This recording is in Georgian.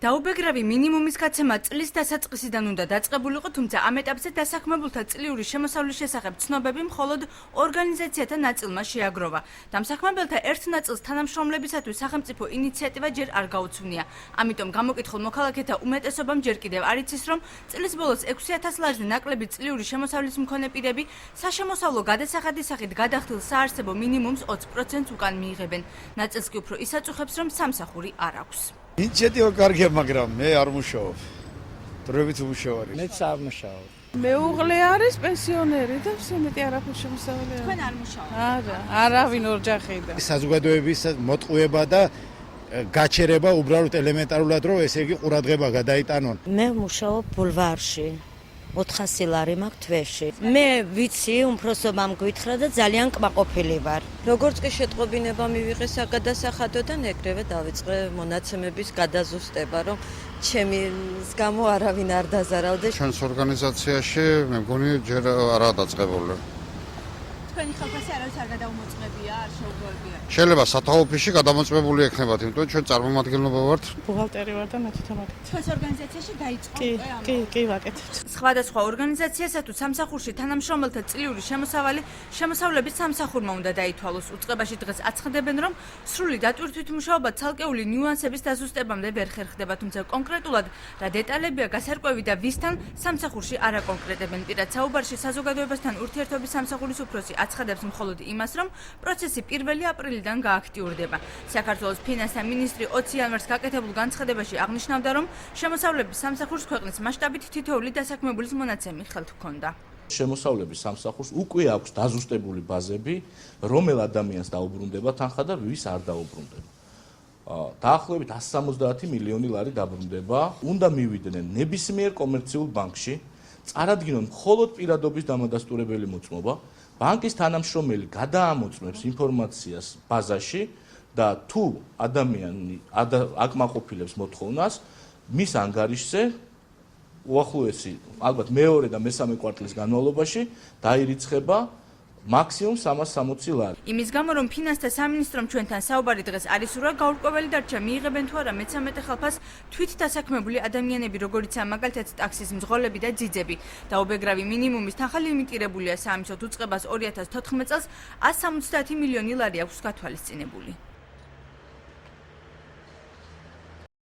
დაუბეგრავი მინიმუმის გაცემა წლის დასაწყისიდან უნდა დაწყებულიყო, თუმცა ამ ეტაპზე დასაქმებულთა წლიური შემოსავლის შესახებ ცნობები მხოლოდ ორგანიზაციათა ნაწილმა შეაგროვა. დამსაქმებელთა ერთ ნაწილს თანამშრომლებისათვის სახელმწიფო ინიციატივა ჯერ არ გაუცვნია. ამიტომ გამოკითხულ მოქალაქეთა უმეტესობამ ჯერ კიდევ არ იცის, რომ წლის ბოლოს 6,000 ლარზე ნაკლები წლიური შემოსავლის მქონე პირები საშემოსავლო გადასახადის სახით გადახდილ საარსებო მინიმუმს 20% უკან მიიღებენ. ნაწილს კი უფრო ის აწუხებს, რომ სამსახური არ აქვს. ინიციატივა კარგია, მაგრამ მე არ მუშაობ. დროებით ვმუშაობ. მეც არ მუშაობ. მეუღლე არის პენსიონერი და всё-მეტი არაფერ შემოსავალი. თქვენ არ მუშაობთ? არა, არავინ ოჯახიდან. საზოგადოების მოტყუება და გაჩერება უბრალოდ ელემენტარულად რომ ესე იგი ყურადღება გადაიტანონ. მე ვმუშაობ ბულვარში. 400 ლარი მაქვს თვეში. მე ვიცი, უმფროსობამ გვითხრა და ძალიან კმაყოფილი ვარ. როგორც კი შეტყობინება მივიღე საგადასახადოდან, ეგრევე დავიწყე მონაცემების გადაზუსტება, რომ ჩემის გამო არავინ არ დაზარავდეს. ჩვენს ორგანიზაციაში მე მგონი ჯერ არაა დაწყებული. თქვენი ხალხი არავის არ გადაუმოწმებია, არ შეუგორებია. შეიძლება სათავო ოფისში გადამოწმებული ექნებათ, იმიტომ ჩვენ წარმომადგენლობა ვართ. ბუღალტერი ვარ და მეთითამაკეთ. თქვენს ორგანიზაციაში დაიწყო კი, ვაკეთებთ. სხვადასხვა ორგანიზაციასა თუ სამსახურში თანამშრომელთა წლიური შემოსავლების სამსახურმა უნდა დაითვალოს. უწყებაში დღეს აცხადებენ, რომ სრული დატვირთვით მუშაობა ცალკეული ნიუანსების დაზუსტებამდე ვერ ხერხდება, თუმცა კონკრეტულად რა დეტალებია გასარკვევი და ვისთან სამსახურში არ აკონკრეტებენ. პირად საუბარში საზოგადოებასთან ურთიერთობის სამსახურის უფროსი აცხადებს მხოლოდ იმას, რომ პროცესი 1 აპრილიდან გააქტიურდება. საქართველოს ფინანსთა მინისტრი 20 იანვარს გაკეთებულ განცხადებაში აღნიშნავდა, რომ შემოსავლების სამსახურს ქვეყნის მასშტაბით თითოეული დასაქმებულის მონაცემი ხელთ ჰქონდა. შემოსავლების სამსახურს უკვე აქვს დაზუსტებული ბაზები, რომელ ადამიანს დაუბრუნდება თანხა და ვის არ დაუბრუნდება. დაახლოებით 170 მილიონი ლარი დაბრუნდება, უნდა მივიდნენ ნებისმიერ კომერციულ ბანკში, წარადგინონ მხოლოდ პირადობის დამადასტურებელი მოწმობა, ბანკის თანამშრომელი გადაამოწმებს ინფორმაციას ბაზაში და თუ ადამიანი აკმაყოფილებს მოთხოვნას, მის ანგარიშზე უახლოესი, ალბათ მეორე და მესამე კვარტლის განმავლობაში დაირიცხება მაქსიმუმ 360 ლარი. იმის გამო, რომ ფინანსთა სამინისტრომ ჩვენთან საუბარი დღეს არ ისურვა, გაურკვეველი დარჩა მიიღებენ თუ არა მეცამეტე ხალხას თვით დასაქმებული ადამიანები, როგორიცაა მაგალითად ტაქსის მძღოლები და ძიძები. დაუბეგრავი მინიმუმის თანხა ლიმიტირებულია, საამისოდ უწყებას 2014 წელს 170 მილიონი ლარი აქვს გათვალისწინებული.